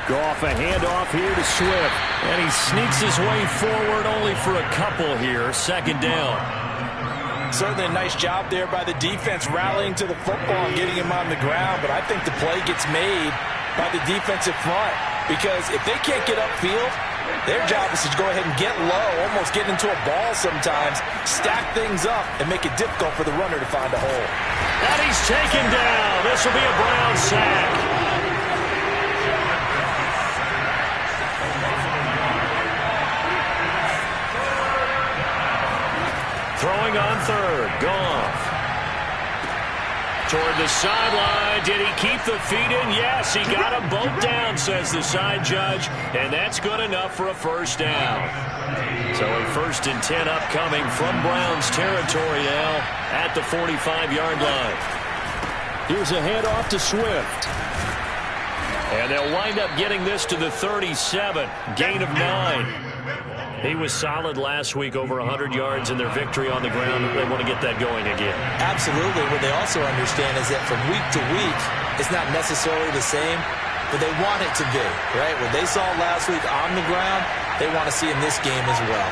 Goff a handoff here to Swift. And he sneaks his way forward only for a couple here. Second down. Certainly a nice job there by the defense rallying to the football and getting him on the ground. But I think the play gets made by the defensive front. Because if they can't get upfield, their job is to go ahead and get low, almost get into a ball sometimes, stack things up, and make it difficult for the runner to find a hole. And he's taken down. This will be a Brown sack. Throwing on third. Goff. Toward the sideline. Did he keep the feet in? Yes, he got them both down, says the side judge. And that's good enough for a first down. So a 1st and 10 upcoming from Browns territory now at the 45-yard line. Here's a handoff to Swift. And they'll wind up getting this to the 37. Gain of 9. He was solid last week, over 100 yards in their victory on the ground. They want to get that going again. Absolutely. What they also understand is that from week to week, it's not necessarily the same, but they want it to be, right? What they saw last week on the ground, they want to see in this game as well.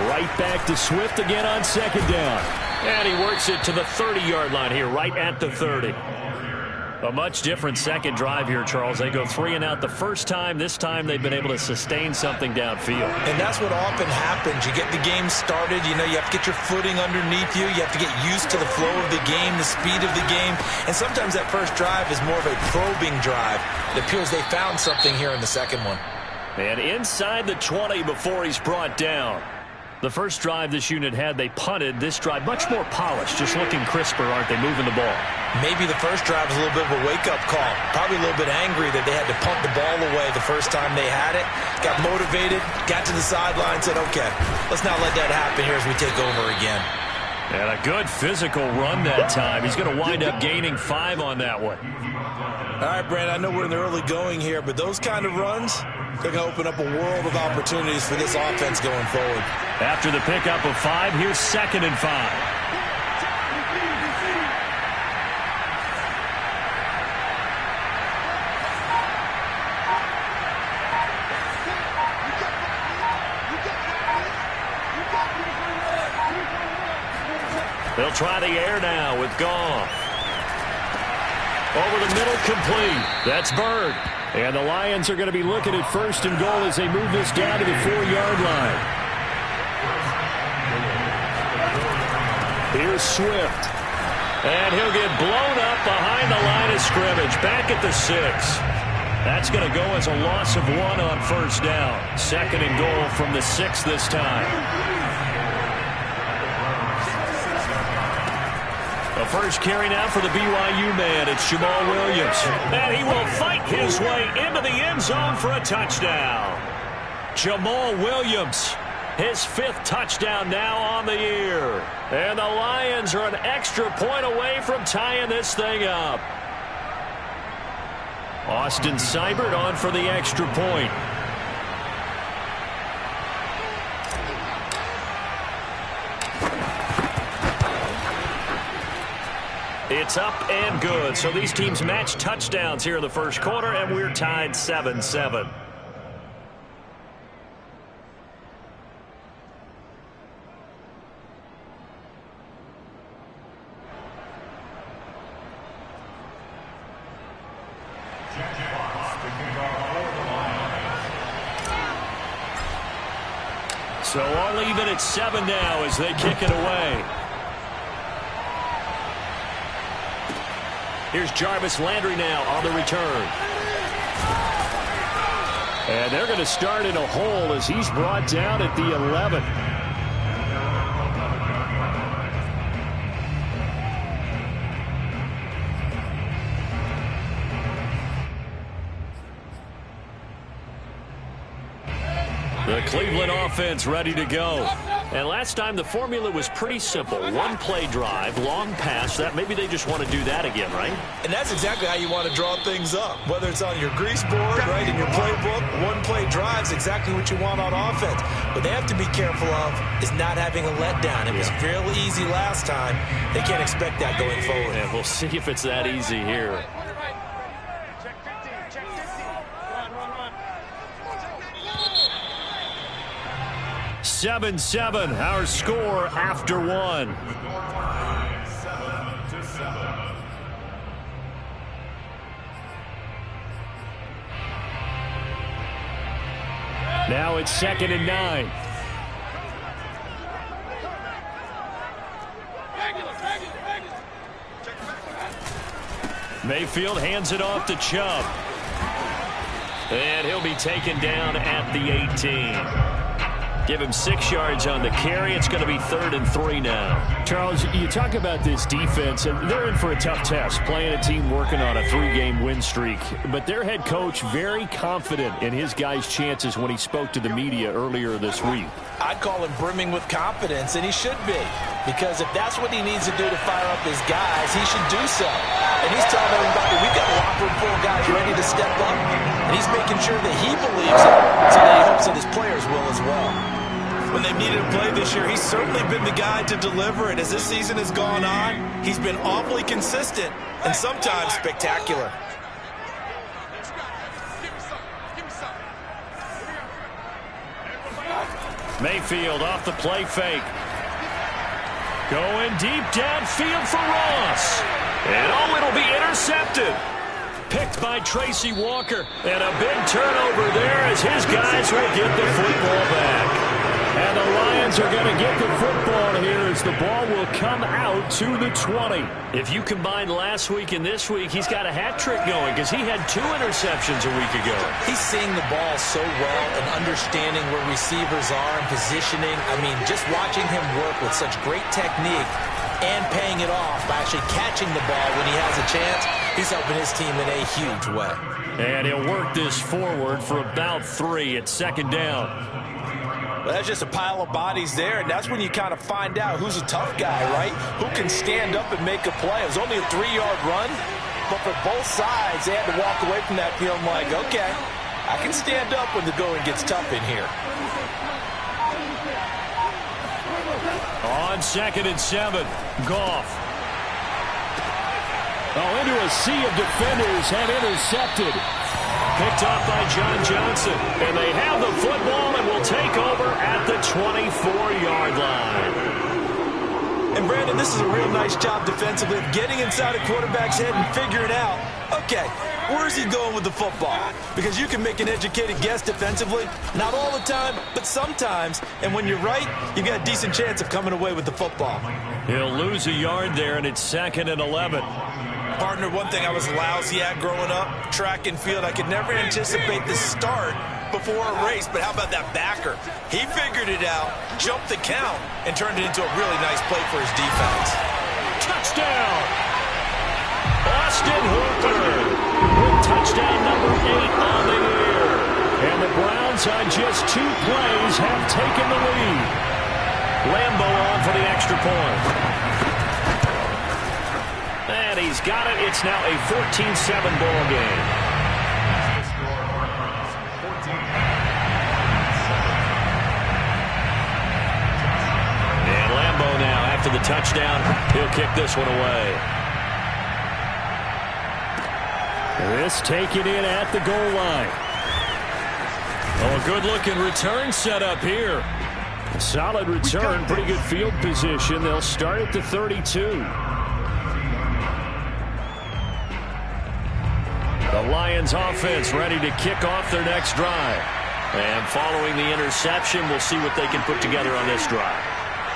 Right back to Swift again on second down. And he works it to the 30-yard line here, right at the 30. A much different second drive here, Charles. They go 3 and out the first time. This time they've been able to sustain something downfield. And that's what often happens. You get the game started. You know, you have to get your footing underneath you. You have to get used to the flow of the game, the speed of the game. And sometimes that first drive is more of a probing drive. It appears they found something here in the second one. And inside the 20 before he's brought down. The first drive this unit had, they punted. This drive, much more polished, just looking crisper, aren't they, moving the ball? Maybe the first drive was a little bit of a wake-up call. Probably a little bit angry that they had to punt the ball away the first time they had it. Got motivated, got to the sideline, said, okay, let's not let that happen here as we take over again. And a good physical run that time. He's going to wind up gaining 5 on that one. All right, Brand, I know we're in the early going here, but those kind of runs, they're going to open up a world of opportunities for this offense going forward. After the pickup of 5, here's 2nd and 5. They'll try the air now with Goff. Over the middle, complete. That's Bird. And the Lions are going to be looking at 1st and goal as they move this down to the 4-yard line. Here's Swift. And he'll get blown up behind the line of scrimmage. Back at the 6. That's going to go as a loss of 1 on 1st down. 2nd and goal from the 6 this time. The first carry now for the BYU man. It's Jamal Williams. And he will fight his way into the end zone for a touchdown. Jamal Williams, his 5th touchdown now on the year. And the Lions are an extra point away from tying this thing up. Austin Seibert on for the extra point. It's up and good. So these teams match touchdowns here in the first quarter, and we're tied 7-7. So all even at 7 now as they kick it away. Here's Jarvis Landry now on the return. And they're going to start in a hole as he's brought down at the 11. The Cleveland offense ready to go. And last time the formula was pretty simple. 1 play drive, long pass. That maybe they just want to do that again, right? And that's exactly how you want to draw things up. Whether it's on your grease board, right, in your playbook, 1 play drive is exactly what you want on offense. What they have to be careful of is not having a letdown. It was fairly easy last time. They can't expect that going forward. And we'll see if it's that easy here. 7-7, our score after one. Now it's 2nd and 9. Mayfield hands it off to Chubb. And he'll be taken down at the 18. Give him 6 yards on the carry. It's going to be 3rd and 3 now. Charles, you talk about this defense, and they're in for a tough test, playing a team working on a 3-game win streak. But their head coach very confident in his guys' chances when he spoke to the media earlier this week. I'd call him brimming with confidence, and he should be. Because if that's what he needs to do to fire up his guys, he should do so. And he's telling everybody, we've got a locker room full of guys ready to step up. And he's making sure that he believes it, so that he hopes that his players will as well. When they've needed to play this year, he's certainly been the guy to deliver. And as this season has gone on, he's been awfully consistent and sometimes spectacular. Mayfield off the play fake. Going deep downfield for Ross. And it'll be intercepted. Picked by Tracy Walker. And a big turnover there as his guys will get the football back. And the Lions are going to get the football here as the ball will come out to the 20. If you combine last week and this week, he's got a hat trick going because he had 2 interceptions a week ago. He's seeing the ball so well and understanding where receivers are and positioning. I mean, just watching him work with such great technique and paying it off by actually catching the ball when he has a chance, he's helping his team in a huge way. And he'll work this forward for about 3 at 2nd down. Well, that's just a pile of bodies there, and that's when you kind of find out who's a tough guy, right? Who can stand up and make a play. It was only a 3-yard run, but for both sides, they had to walk away from that feeling like, okay, I can stand up when the going gets tough in here. On 2nd and 7, Goff. Into a sea of defenders and intercepted. Picked off by John Johnson. And they have the football and will take over at the 24-yard line. And, Brandon, this is a real nice job defensively of getting inside a quarterback's head and figuring out, okay, where's he going with the football? Because you can make an educated guess defensively. Not all the time, but sometimes. And when you're right, you've got a decent chance of coming away with the football. He'll lose a yard there, and it's 2nd and 11. Partner, one thing I was lousy at growing up, track and field, I could never anticipate the start before a race, but how about that backer? He figured it out, jumped the count, and turned it into a really nice play for his defense. Touchdown! Austin Hooper with touchdown number 8 on the year. And the Browns on just 2 plays have taken the lead. Lambo on for the extra point. And he's got it. It's now a 14-7 ball game. And Lambo now, after the touchdown, he'll kick this one away. This taken in at the goal line. Oh, a good-looking return set up here. Solid return, pretty good field position. They'll start at the 32. The Lions offense ready to kick off their next drive. And following the interception, we'll see what they can put together on this drive.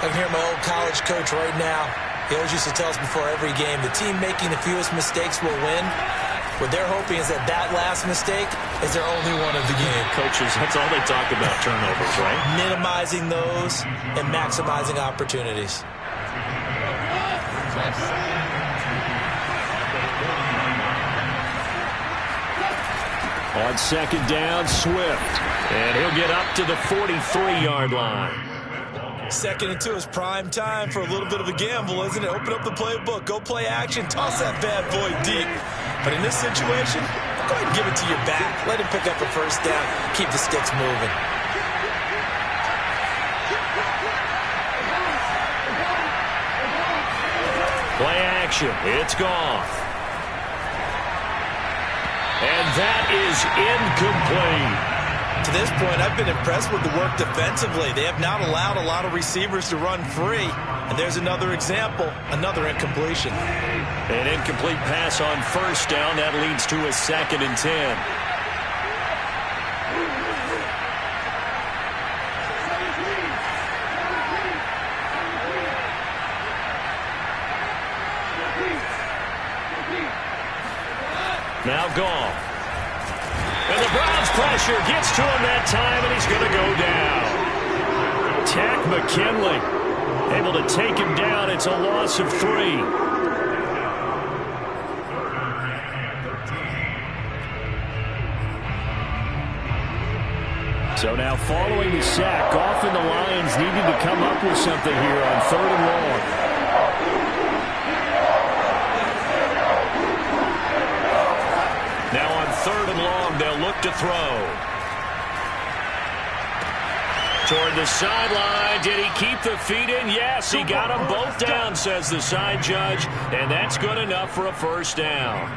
I can hear my old college coach right now. He always used to tell us before every game, the team making the fewest mistakes will win. What they're hoping is that last mistake is their only one of the game. Coaches, that's all they talk about, turnovers, right? Minimizing those and maximizing opportunities. On 2nd down, Swift. And he'll get up to the 43-yard line. 2nd and 2 is prime time for a little bit of a gamble, isn't it? Open up the playbook, go play action, toss that bad boy deep. But in this situation, go ahead and give it to your back. Let him pick up a first down, keep the sticks moving. Play action, it's Goff. And that is incomplete. To this point, I've been impressed with the work defensively. They have not allowed a lot of receivers to run free. And there's another example, another incompletion. An incomplete pass on first down. That leads to a 2nd and 10. Now gone. And the Browns pressure gets to him that time, and he's going to go down. Takk McKinley able to take him down. It's a loss of 3. So now following the sack, Goff and the Lions needing to come up with something here on 3rd and long. Now on 3rd and long, they'll look to throw. Toward the sideline. Did he keep the feet in? Yes, he got them both down, says the side judge. And that's good enough for a first down.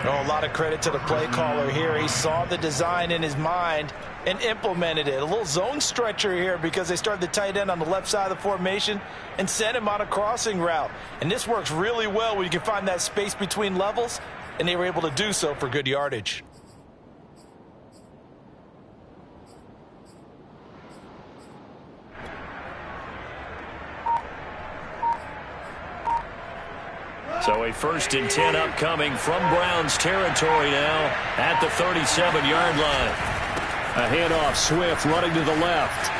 Oh, a lot of credit to the play caller here. He saw the design in his mind and implemented it. A little zone stretcher here because they started the tight end on the left side of the formation and sent him on a crossing route. And this works really well when you can find that space between levels, and they were able to do so for good yardage. So a 1st and 10 upcoming from Browns territory now at the 37-yard line. A handoff, Swift running to the left.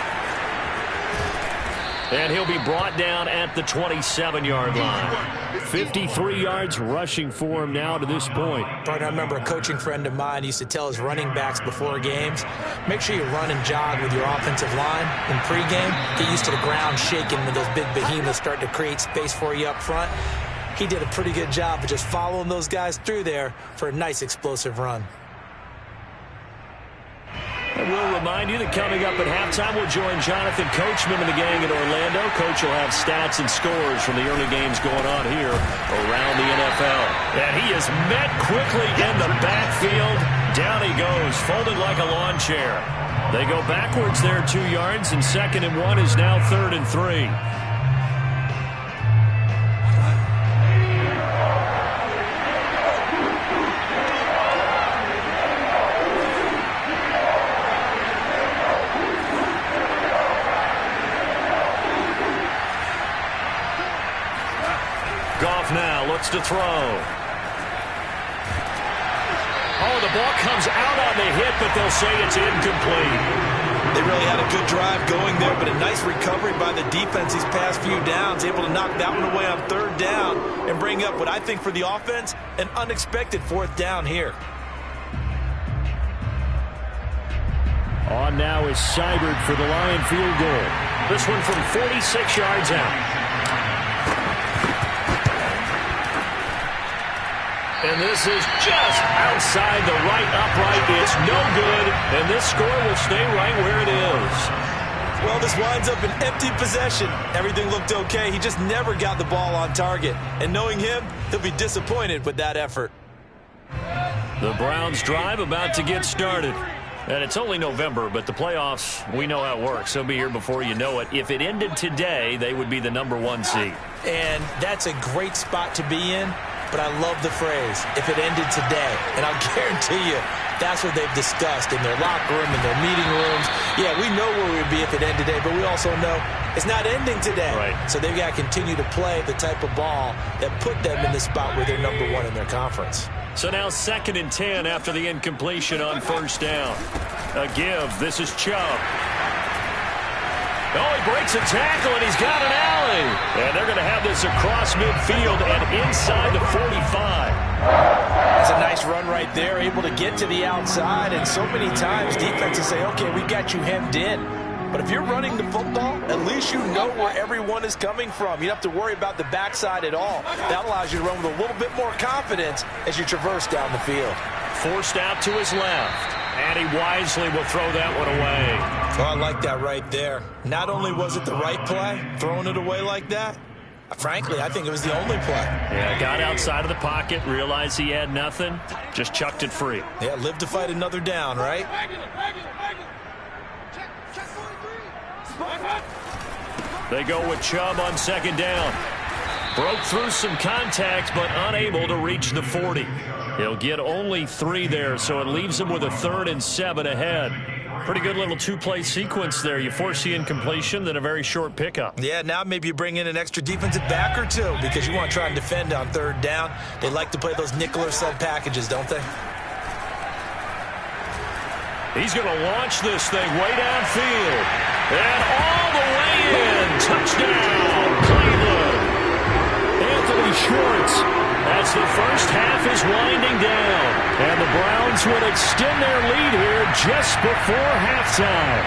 And he'll be brought down at the 27-yard line. 53 yards rushing for him now to this point. Partner, I remember a coaching friend of mine used to tell his running backs before games, make sure you run and jog with your offensive line in pregame. Get used to the ground shaking when those big behemoths start to create space for you up front. He did a pretty good job of just following those guys through there for a nice explosive run. And we'll remind you that coming up at halftime, we'll join Jonathan Coachman and the gang in Orlando. Coach will have stats and scores from the early games going on here around the NFL. And he is met quickly in the backfield. Down he goes, folded like a lawn chair. They go backwards there 2 yards, and 2nd and 1 is now 3rd and 3. Goff now looks to throw. Oh, the ball comes out on the hit, but they'll say it's incomplete. They really had a good drive going there, but a nice recovery by the defense these past few downs, able to knock that one away on 3rd down and bring up what I think for the offense, an unexpected 4th down here. On now is Seibert for the Lion field goal. This one from 46 yards out. And this is just outside the right upright. It's no good, and this score will stay right where it is. Well, this winds up an empty possession. Everything looked okay. He just never got the ball on target. And knowing him, he'll be disappointed with that effort. The Browns drive about to get started. And it's only November, but the playoffs, we know how it works. They'll be here before you know it. If it ended today, they would be the #1 seed. And that's a great spot to be in. But I love the phrase, if it ended today. And I'll guarantee you, that's what they've discussed in their locker room, in their meeting rooms. Yeah, we know where we would be if it ended today, but we also know it's not ending today. Right. So they've got to continue to play the type of ball that put them in the spot where they're #1 in their conference. So now 2nd and 10 after the incompletion on 1st down. A give. This is Chubb. Oh, he breaks a tackle, and he's got an alley. And they're going to have this across midfield and inside the 45. That's a nice run right there, able to get to the outside. And so many times defenses say, okay, we got you hemmed in. But if you're running the football, at least you know where everyone is coming from. You don't have to worry about the backside at all. That allows you to run with a little bit more confidence as you traverse down the field. Forced out to his left. And he wisely will throw that one away. Oh, I like that right there. Not only was it the right play, throwing it away like that, Frankly, I think it was the only play. Yeah, got outside of the pocket, realized he had nothing, just chucked it free. Yeah, live to fight another down, right? They go with Chubb on second down. Broke through some contact, but unable to reach the 40. He'll get only 3 there, so it leaves him with a 3rd and 7 ahead. Pretty good little 2-play sequence there. You force the incompletion, then a very short pickup. Yeah, now maybe you bring in an extra defensive back or 2 because you want to try and defend on 3rd down. They like to play those nickel or sub packages, don't they? He's going to launch this thing way downfield. And all the way in. Touchdown, Cleveland. Anthony Schwartz, as the first half is winding down. And the Browns would extend their lead here just before halftime.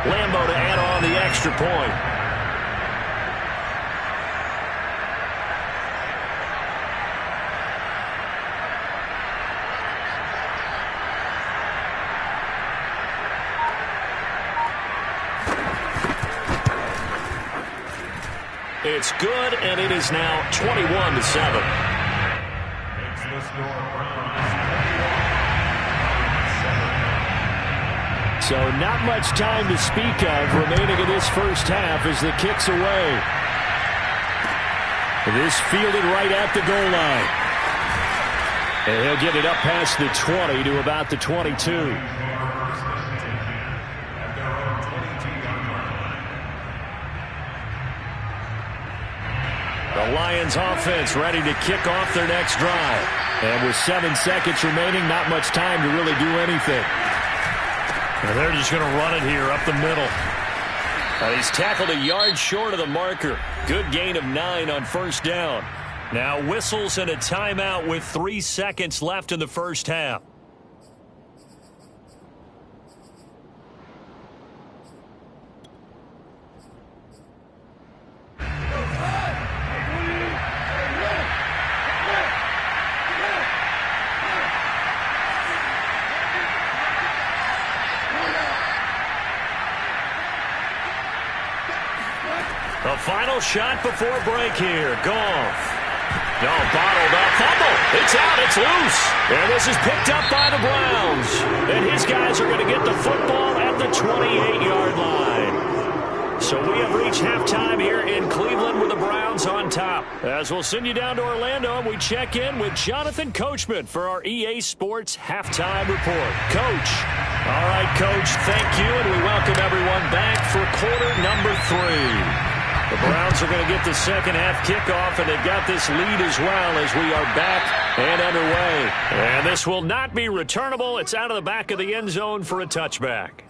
Lambeau to add on the extra point. It's good, and it is now 21-7. So not much time to speak of remaining in this first half as the kick's away. This fielded right at the goal line. And he'll get it up past the 20 to about the 22. The Lions offense ready to kick off their next drive. And with 7 seconds remaining, not much time to really do anything. And they're just going to run it here up the middle. He's tackled a yard short of the marker. Good gain of 9 on first down. Now whistles and a timeout with 3 seconds left in the first half. The final shot before break here. Goff. No, bottled up. Fumble. It's out. It's loose. And this is picked up by the Browns. And his guys are going to get the football at the 28-yard line. So we have reached halftime here in Cleveland with the Browns on top. As we'll send you down to Orlando, and we check in with Jonathan Coachman for our EA Sports Halftime Report. Coach. All right, Coach, thank you, and we welcome everyone back for quarter number 3. The Browns are going to get the second half kickoff, and they've got this lead as well as we are back and underway. And this will not be returnable. It's out of the back of the end zone for a touchback.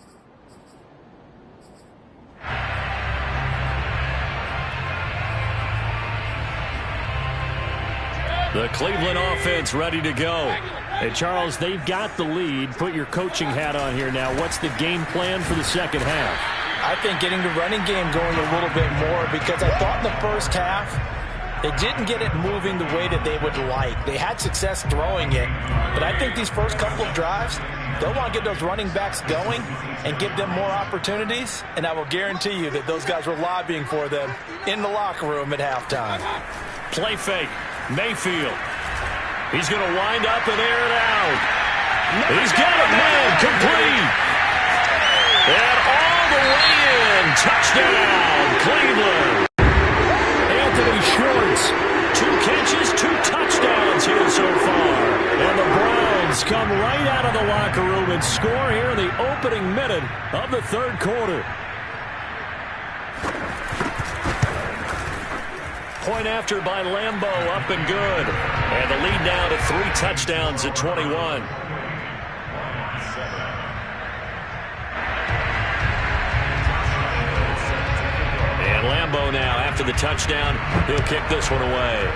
The Cleveland offense ready to go. Hey, Charles, they've got the lead. Put your coaching hat on here now. What's the game plan for the second half? I think getting the running game going a little bit more, because I thought in the first half they didn't get it moving the way that they would like. They had success throwing it, but I think these first couple of drives, they'll want to get those running backs going and give them more opportunities, and I will guarantee you that those guys were lobbying for them in the locker room at halftime. Play fake. Mayfield. He's going to wind up and air it out. He's got it, man. Complete. And all the way in. Touchdown, Cleveland. Anthony Schwartz. 2 catches, 2 touchdowns here so far. And the Browns come right out of the locker room and score here in the opening minute of the third quarter. Point after by Lambeau, up and good. And the lead now to 3 touchdowns at 21. And Lambeau now, after the touchdown, he'll kick this one away.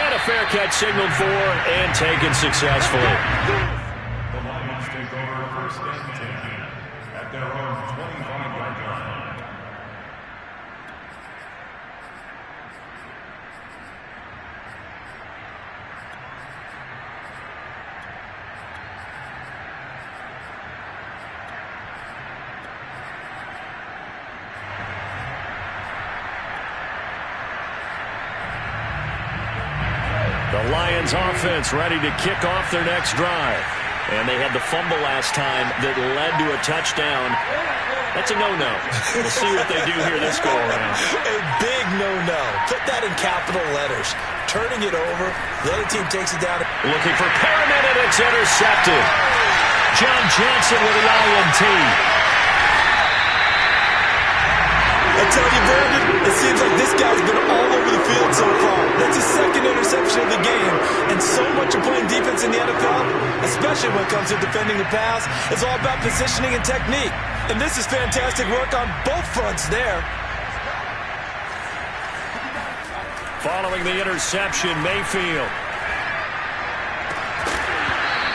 And a fair catch signaled for and taken successfully. The Lions take over first and 10 at their own 25-yard line. Browns offense ready to kick off their next drive. And they had the fumble last time that led to a touchdown. That's a no-no. We'll see what they do here this go-around. A big no-no. Put that in capital letters. Turning it over. The other team takes it down. Looking for Perriman, and it's intercepted. John Johnson with the INT. I tell you, Brandon, it seems like this guy's been all over the field so far. That's his second interception of the game. And so much of playing defense in the NFL, especially when it comes to defending the pass, is all about positioning and technique. And this is fantastic work on both fronts there. Following the interception, Mayfield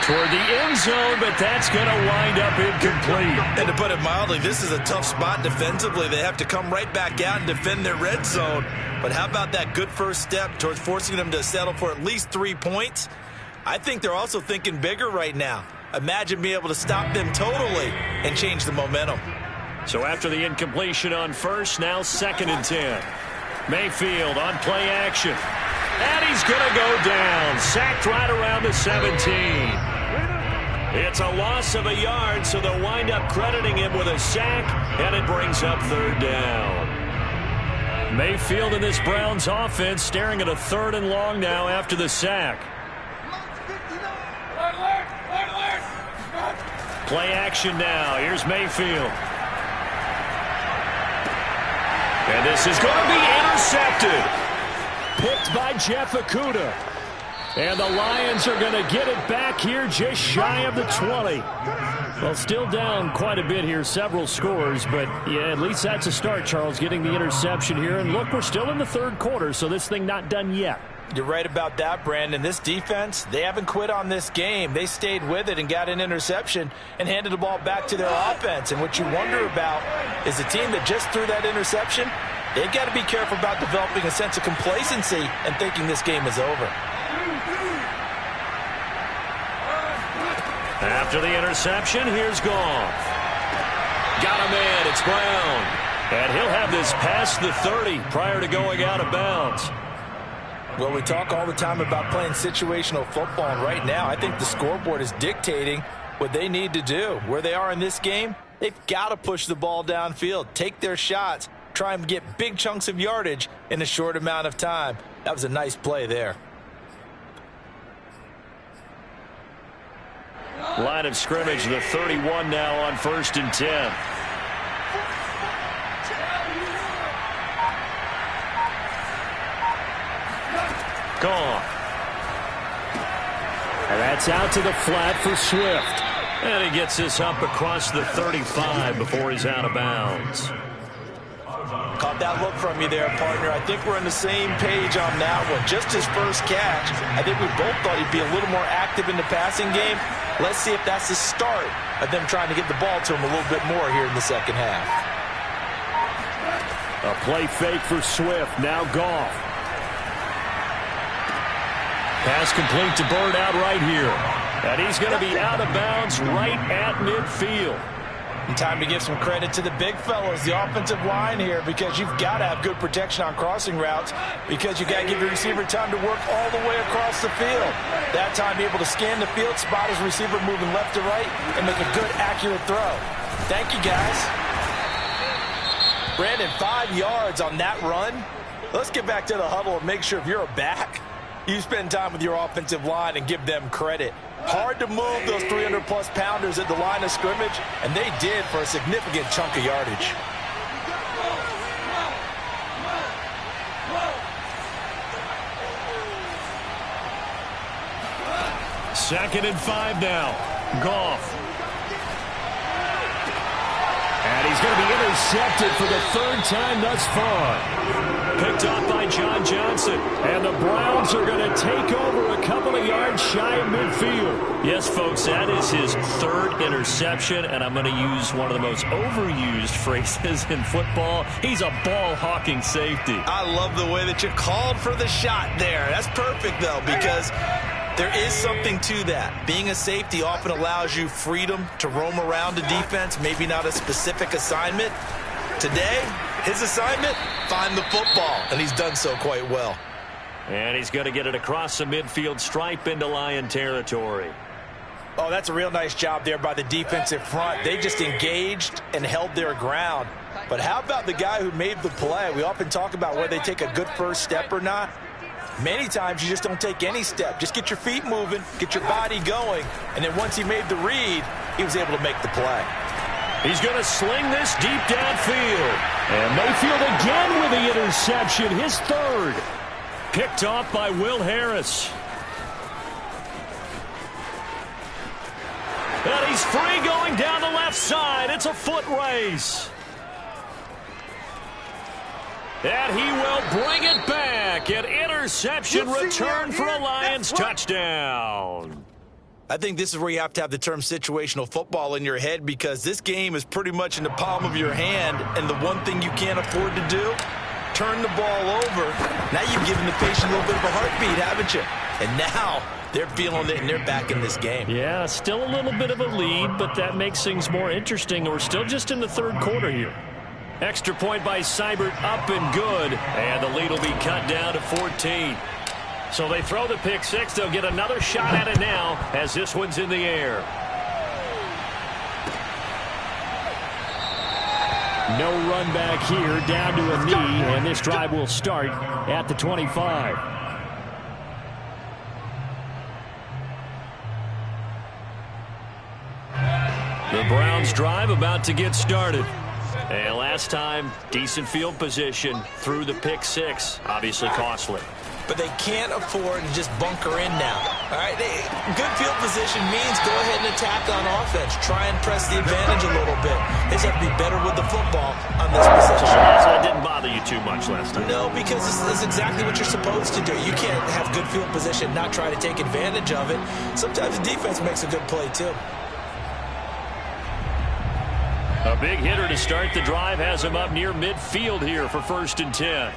toward the end zone, but that's going to wind up incomplete. And to put it mildly, this is a tough spot defensively. They have to come right back out and defend their red zone. But how about that good first step towards forcing them to settle for at least 3 points? I think they're also thinking bigger right now. Imagine being able to stop them totally and change the momentum. So after the incompletion on first, now 2nd and 10. Mayfield on play action. And he's going to go down. Sacked right around the 17. It's a loss of a yard, so they'll wind up crediting him with a sack, and it brings up 3rd down. Mayfield in this Browns offense staring at a 3rd and long now after the sack. Play action now. Here's Mayfield. And this is going to be intercepted. Picked by Jeff Okudah. And the Lions are going to get it back here just shy of the 20. Well, still down quite a bit here, several scores. But, yeah, at least that's a start, Charles, getting the interception here. And, look, we're still in the 3rd quarter, so this thing not done yet. You're right about that, Brandon. This defense, they haven't quit on this game. They stayed with it and got an interception and handed the ball back to their offense. And what you wonder about is the team that just threw that interception, they've got to be careful about developing a sense of complacency and thinking this game is over. After the interception, here's Goff. Got a man, it's Brown. And he'll have this past the 30 prior to going out of bounds. Well, we talk all the time about playing situational football, and right now I think the scoreboard is dictating what they need to do. Where they are in this game, they've got to push the ball downfield, take their shots, try and get big chunks of yardage in a short amount of time. That was a nice play there. Line of scrimmage, the 31 now on 1st and 10. Gone. And that's out to the flat for Swift. And he gets this up across the 35 before he's out of bounds. Caught that look from you there, partner. I think we're on the same page on that one. Just his first catch. I think we both thought he'd be a little more active in the passing game. Let's see if that's the start of them trying to get the ball to him a little bit more here in the second half. A play fake for Swift. Now Goff. Pass complete to Bird out right here. And he's going to be out of bounds right at midfield. And time to give some credit to the big fellas, the offensive line here, because you've got to have good protection on crossing routes, because you've got to give your receiver time to work all the way across the field. That time be able to scan the field, spot his receiver moving left to right, and make a good, accurate throw. Thank you, guys. Brandon, 5 yards on that run. Let's get back to the huddle and make sure if you're a back, you spend time with your offensive line and give them credit. Hard to move those 300-plus pounders at the line of scrimmage, and they did for a significant chunk of yardage. Second and 5 now. Goff. And he's going to be intercepted for the 3rd time thus far. Picked off by John Johnson. And the Browns are going to take over a couple of yards shy of midfield. Yes, folks, that is his 3rd interception, and I'm going to use one of the most overused phrases in football. He's a ball-hawking safety. I love the way that you called for the shot there. That's perfect, though, because there is something to that. Being a safety often allows you freedom to roam around the defense, maybe not a specific assignment. Today, his assignment, find the football, and he's done so quite well. And he's going to get it across the midfield stripe into Lion territory. Oh, that's a real nice job there by the defensive front. They just engaged and held their ground. But how about the guy who made the play? We often talk about whether they take a good first step or not. Many times you just don't take any step. Just get your feet moving, get your body going, and then once he made the read, he was able to make the play. He's going to sling this deep downfield. And Mayfield again with the interception, his third. Picked off by Will Harris. And he's free going down the left side. It's a foot race. And he will bring it back. An interception return for a Lions touchdown. I think this is where you have to have the term situational football in your head, because this game is pretty much in the palm of your hand, and the one thing you can't afford to do, turn the ball over. Now you've given the patient a little bit of a heartbeat, haven't you? And now they're feeling it, and they're back in this game. Yeah, still a little bit of a lead, but that makes things more interesting. We're still just in the third quarter here. Extra point by Seibert, up and good. And the lead will be cut down to 14. So they throw the pick six. They'll get another shot at it now as this one's in the air. No run back here, down to a knee, and this drive will start at the 25. The Browns drive about to get started. And last time, decent field position through the pick six. Obviously costly. But they can't afford to just bunker in now. All right, good field position means go ahead and attack on offense. Try and press the advantage a little bit. They just have to be better with the football on this possession. So that didn't bother you too much last time? No, because this is exactly what you're supposed to do. You can't have good field position, not try to take advantage of it. Sometimes the defense makes a good play too. A big hitter to start the drive has him up near midfield here for 1st and 10.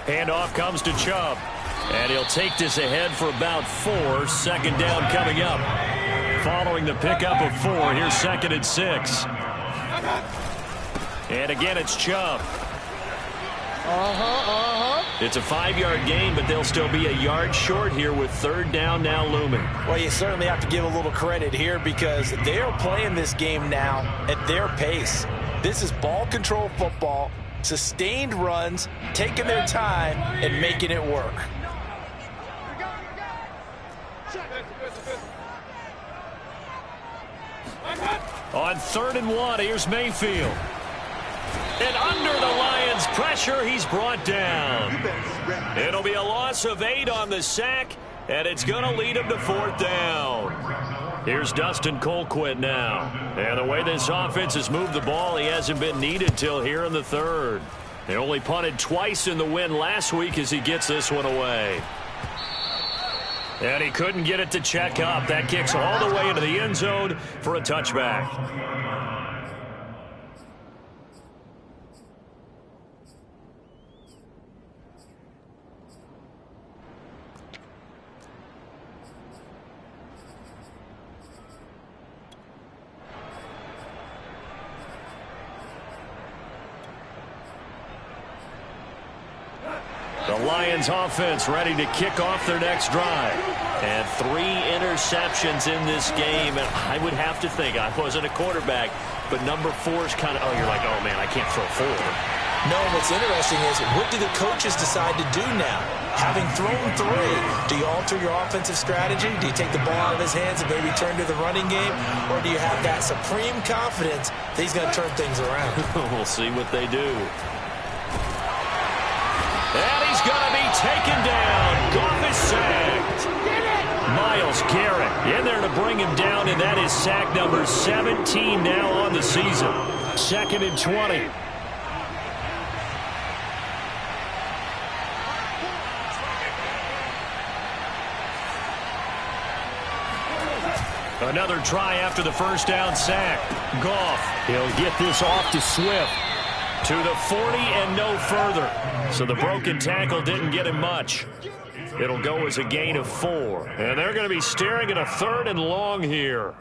Handoff comes to Chubb. And he'll take this ahead for about 4. 2nd down coming up. Following the pickup of 4, here's 2nd and 6. And again, it's Chubb. It's a 5-yard gain, but they'll still be a yard short here with 3rd down now looming. Well, you certainly have to give a little credit here because they are playing this game now at their pace. This is ball control football, sustained runs, taking their time, and making it work. On 3rd and 1, here's Mayfield. And under the Lions' pressure, he's brought down. It'll be a loss of 8 on the sack, and it's going to lead him to 4th down. Here's Dustin Colquitt now. And the way this offense has moved the ball, he hasn't been needed till here in the 3rd. They only punted twice in the win last week as he gets this one away. And he couldn't get it to check up. That kicks all the way into the end zone for a touchback. The Lions offense ready to kick off their next drive. And 3 interceptions in this game. And I would have to think, I wasn't a quarterback, but number 4 is kind of, oh, you're like, oh, man, I can't throw 4. No, what's interesting is, what do the coaches decide to do now? Having thrown 3, do you alter your offensive strategy? Do you take the ball out of his hands and maybe turn to the running game? Or do you have that supreme confidence that he's going to turn things around? We'll see what they do. And he's going to be taken down. Goff is sacked. Myles Garrett in there to bring him down, and that is sack number 17 now on the season. 2nd and 20. Another try after the 1st down sack. Goff, he'll get this off to Swift. To the 40 and no further. So the broken tackle didn't get him much. It'll go as a gain of 4. And they're going to be staring at a 3rd and long here.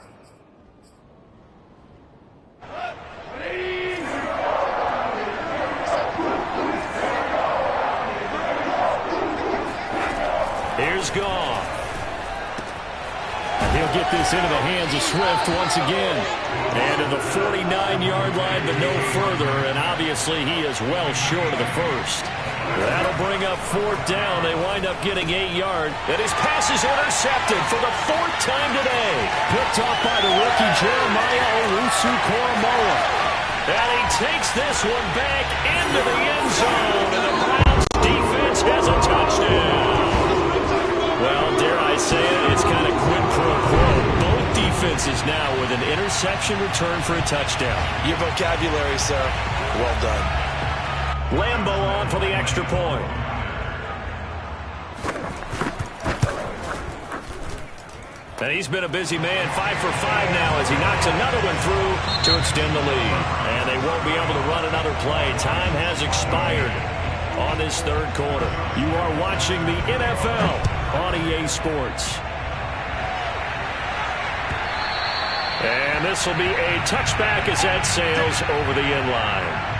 Goff. And he'll get this into the hands of Swift once again. And to the 49-yard line, but no further. And obviously he is well short of the first. That'll bring up 4th down. They wind up getting 8 yards. And his pass is intercepted for the 4th time today. Picked off by the rookie Jeremiah Owusu-Koramoah. And he takes this one back into the end zone. And the Browns defense has a touchdown. Well, dare I say it, it's kind of quid pro quo. Both defenses now with an interception return for a touchdown. Your vocabulary, sir. Well done. Lambo on for the extra point. And he's been a busy man, 5 for 5 now as he knocks another one through to extend the lead. And they won't be able to run another play. Time has expired on this 3rd quarter. You are watching the NFL on EA Sports. And this will be a touchback as that sails over the end line.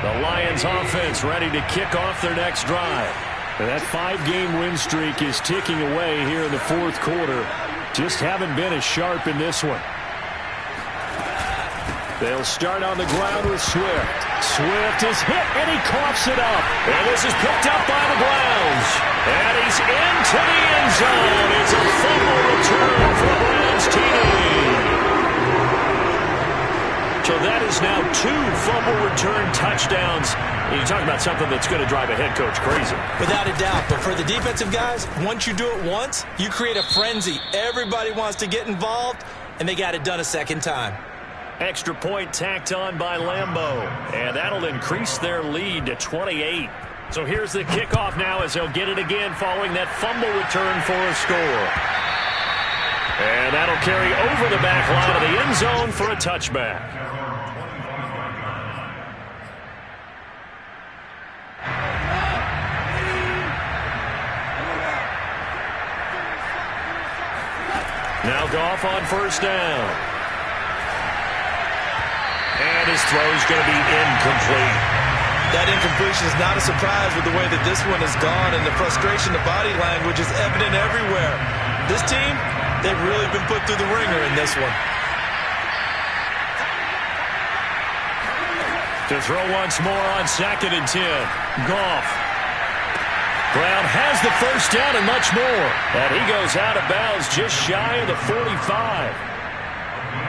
The Lions offense ready to kick off their next drive. And that 5-game win streak is ticking away here in the 4th quarter. Just haven't been as sharp in this one. They'll start on the ground with Swift. Swift is hit, and he coughs it up. And this is picked up by the Browns. And he's into the end zone. It's a fumble return for the Browns team. So that is now 2 fumble return touchdowns. And you talk about something that's going to drive a head coach crazy. Without a doubt. But for the defensive guys, once you do it once, you create a frenzy. Everybody wants to get involved, and they got it done a second time. Extra point tacked on by Lambo. And that'll increase their lead to 28. So here's the kickoff now as they'll get it again following that fumble return for a score. And that'll carry over the back line of the end zone for a touchback. Now Goff on 1st down. And his throw's going to be incomplete. That incompletion is not a surprise with the way that this one has gone, and the frustration, the body language is evident everywhere. This team, they've really been put through the ringer in this one. To throw once more on 2nd and 10. Goff. Brown has the 1st down and much more. And he goes out of bounds just shy of the 45.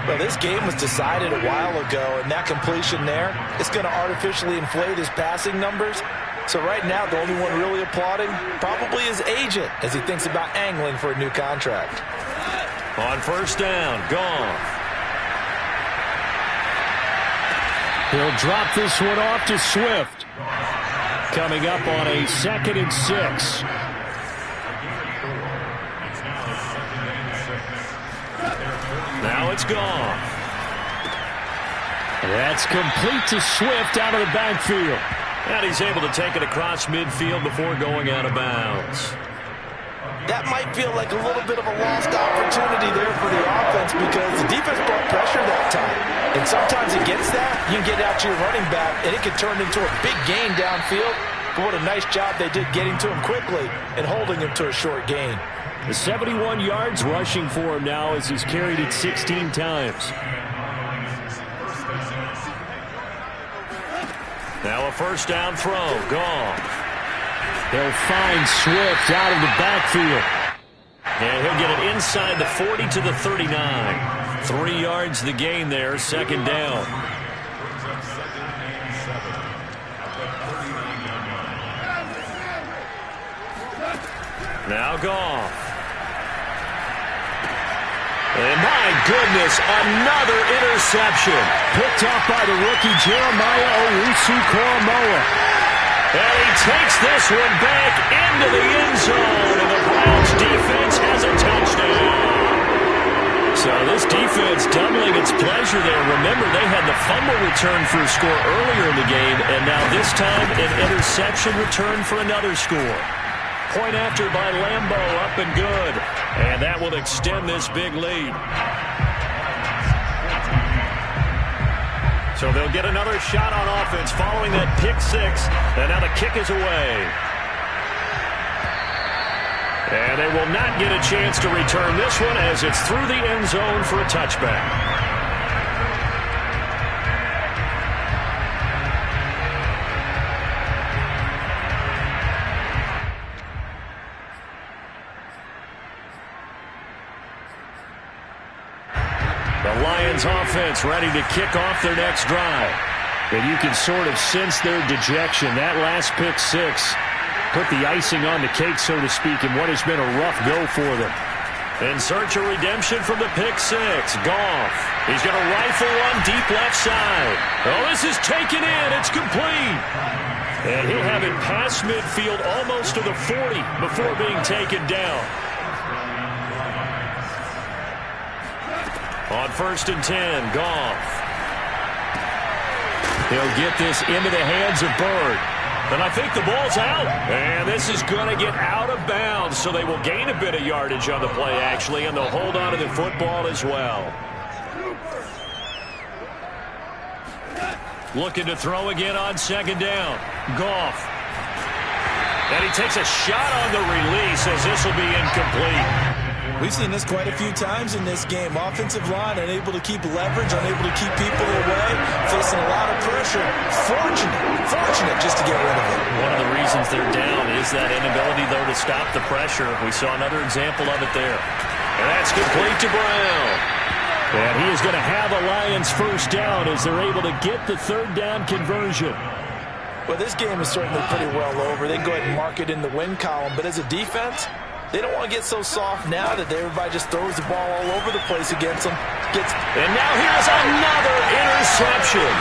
Well, this game was decided a while ago, and that completion there, it's going to artificially inflate his passing numbers. So right now, the only one really applauding probably his agent as he thinks about angling for a new contract. On 1st down, Goff. He'll drop this one off to Swift. Coming up on a 2nd and 6. Now it's Goff. That's complete to Swift out of the backfield. And he's able to take it across midfield before going out of bounds. That might feel like a little bit of a lost opportunity there for the offense because the defense brought pressure that time. And sometimes against that, you can get out to your running back, and it can turn into a big gain downfield. But what a nice job they did getting to him quickly and holding him to a short gain. The 71 yards rushing for him now as he's carried it 16 times. Now a 1st down throw. Goff. They'll find Swift out of the backfield. And he'll get it inside the 40 to the 39. 3 yards the gain there, 2nd down. Now Goff. And my goodness, another interception. Picked off by the rookie Jeremiah Owusu-Koramoah. And he takes this one back into the end zone, and the Browns defense has a touchdown. So this defense doubling its pleasure there. Remember, they had the fumble return for a score earlier in the game, and now this time an interception return for another score. Point after by Lambo, up and good. And that will extend this big lead. So they'll get another shot on offense following that pick 6. And now the kick is away. And they will not get a chance to return this one as it's through the end zone for a touchback. The Lions offense ready to kick off their next drive. And you can sort of sense their dejection. That last pick six put the icing on the cake, so to speak, in what has been a rough go for them. In search of redemption from the pick six. Goff. He's going to rifle one deep left side. Oh, this is taken in. It's complete. And he'll have it past midfield almost to the 40 before being taken down. On 1st and 10, Goff. He'll get this into the hands of Bird. And I think the ball's out. And this is going to get out of bounds, so they will gain a bit of yardage on the play, actually, and they'll hold on to the football as well. Looking to throw again on 2nd down. Goff. And he takes a shot on the release as this will be incomplete. We've seen this quite a few times in this game. Offensive line unable to keep leverage, unable to keep people away, facing a lot of pressure. Fortunate just to get rid of it. One of the reasons they're down is that inability, though, to stop the pressure. We saw another example of it there. And that's complete to Brown. And he is going to have a Lions first down as they're able to get the 3rd down conversion. Well, this game is certainly pretty well over. They can go ahead and mark it in the win column. But as a defense, they don't want to get so soft now that everybody just throws the ball all over the place against them. And now here's another interception.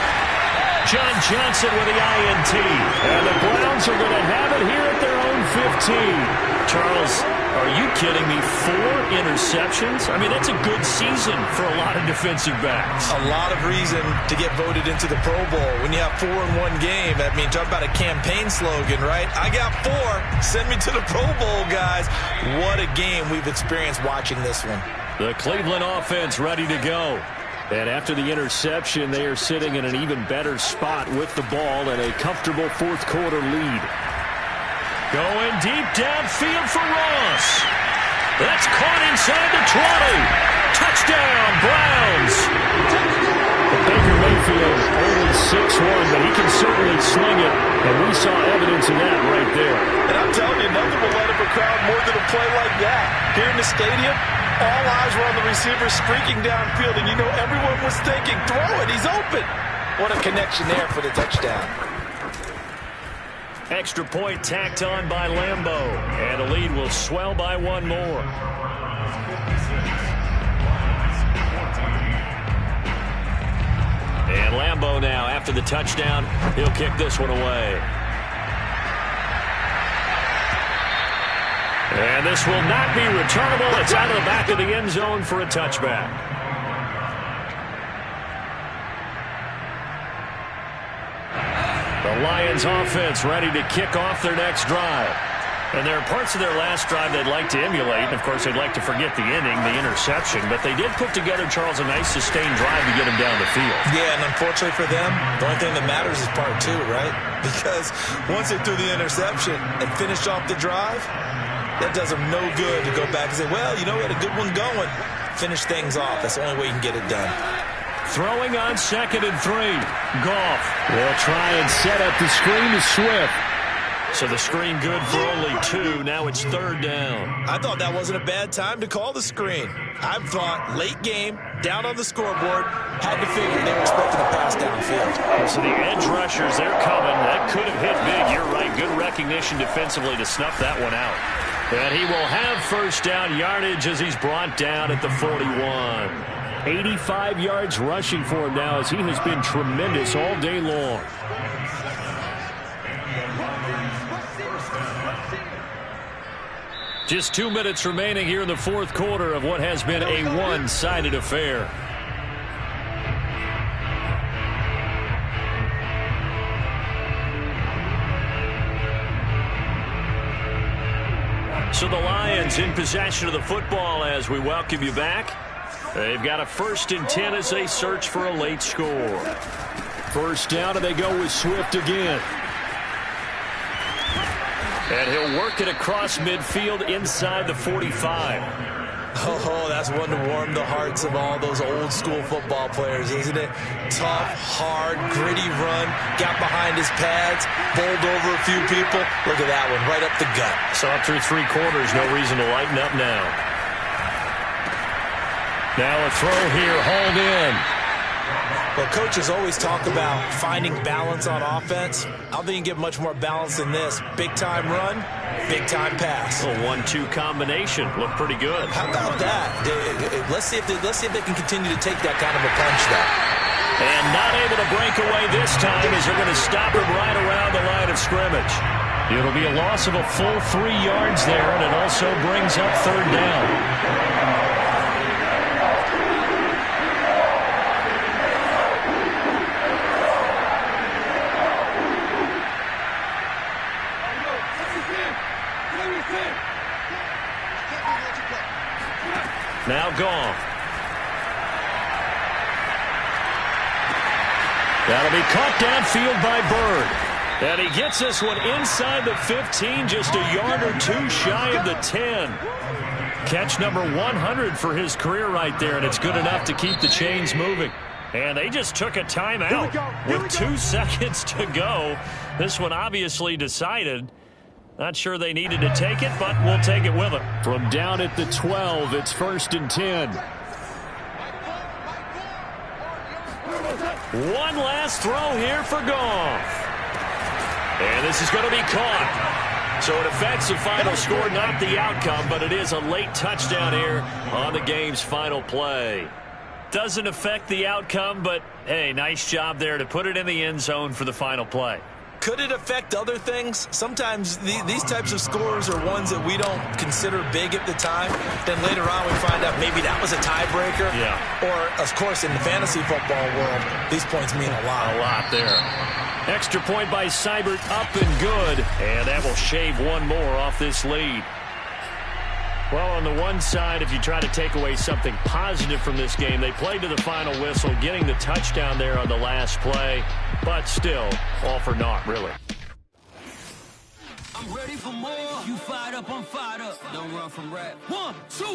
John Johnson with the INT. And the Browns are going to have it here at their own 15. Charles, are you kidding me? 4 interceptions? I mean, that's a good season for a lot of defensive backs. A lot of reason to get voted into the Pro Bowl. When you have 4 in one game, I mean, talk about a campaign slogan, right? I got 4. Send me to the Pro Bowl, guys. What a game we've experienced watching this one. The Cleveland offense ready to go. And after the interception, they are sitting in an even better spot with the ball and a comfortable 4th quarter lead. Going deep downfield for Ross. That's caught inside the 20. Touchdown, Browns. Baker Mayfield only 6'1", but he can certainly sling it, and we saw evidence of that right there. And I'm telling you, nothing will light up a crowd more than a play like that. Here in the stadium, all eyes were on the receiver streaking downfield, and you know everyone was thinking, throw it, he's open. What a connection there for the touchdown. Extra point tacked on by Lambeau, and the lead will swell by 1 more. And Lambeau now, after the touchdown, he'll kick this one away. And this will not be returnable. It's out of the back of the end zone for a touchback. The Lions offense ready to kick off their next drive. And there are parts of their last drive they'd like to emulate. And, of course, they'd like to forget the inning, the interception. But they did put together, Charles, a nice sustained drive to get him down the field. Yeah, and unfortunately for them, the only thing that matters is part 2, right? Because once they threw the interception and finished off the drive, that does them no good to go back and say, well, you know, we had a good one going. Finish things off. That's the only way you can get it done. Throwing on 2nd and 3. Goff will try and set up the screen to Swift. So the screen good for only 2. Now it's 3rd down. I thought that wasn't a bad time to call the screen. I thought late game, down on the scoreboard, had to figure they were expecting a pass downfield. So the edge rushers, they're coming. That could have hit big. You're right. Good recognition defensively to snuff that one out. And he will have 1st down yardage as he's brought down at the 41. 85 yards rushing for him now as he has been tremendous all day long. Just 2 minutes remaining here in the 4th quarter of what has been a one-sided affair. So the Lions in possession of the football as we welcome you back. They've got a 1st and 10 as they search for a late score. 1st down, and they go with Swift again. And he'll work it across midfield inside the 45. Oh, that's one to warm the hearts of all those old school football players, isn't it? Tough, hard, gritty run, got behind his pads, bowled over a few people. Look at that one, right up the gut. Saw through 3/4, no reason to lighten up now. Now a throw here, hauled in. Well, coaches always talk about finding balance on offense. I don't think you can get much more balance than this. Big-time run, big-time pass. A 1-2 combination. Looked pretty good. How about that? Let's see if they can continue to take that kind of a punch, though. And not able to break away this time as they're going to stop him right around the line of scrimmage. It'll be a loss of a full 3 yards there, and it also brings up 3rd down. Now Goff. That'll be caught downfield by Bird. And he gets this one inside the 15, just a yard or two shy of the 10. Catch number 100 for his career right there, and it's good enough to keep the chains moving. And they just took a timeout with 2 seconds to go. This one obviously decided. Not sure they needed to take it, but we'll take it with them. From down at the 12, it's 1st and 10. One last throw here for Goff. And this is going to be caught. So it affects the final score, not the outcome, but it is a late touchdown here on the game's final play. Doesn't affect the outcome, but, hey, nice job there to put it in the end zone for the final play. Could it affect other things? Sometimes these types of scores are ones that we don't consider big at the time. Then later on we find out maybe that was a tiebreaker. Yeah. Or, of course, in the fantasy football world, these points mean a lot. A lot there. Extra point by Seibert, up and good. And that will shave one more off this lead. Well, on the one side, if you try to take away something positive from this game, they played to the final whistle, getting the touchdown there on the last play. But still, all for naught, really. I'm ready for more. You fired up, I'm fired up. Don't run from rap. 1, 2.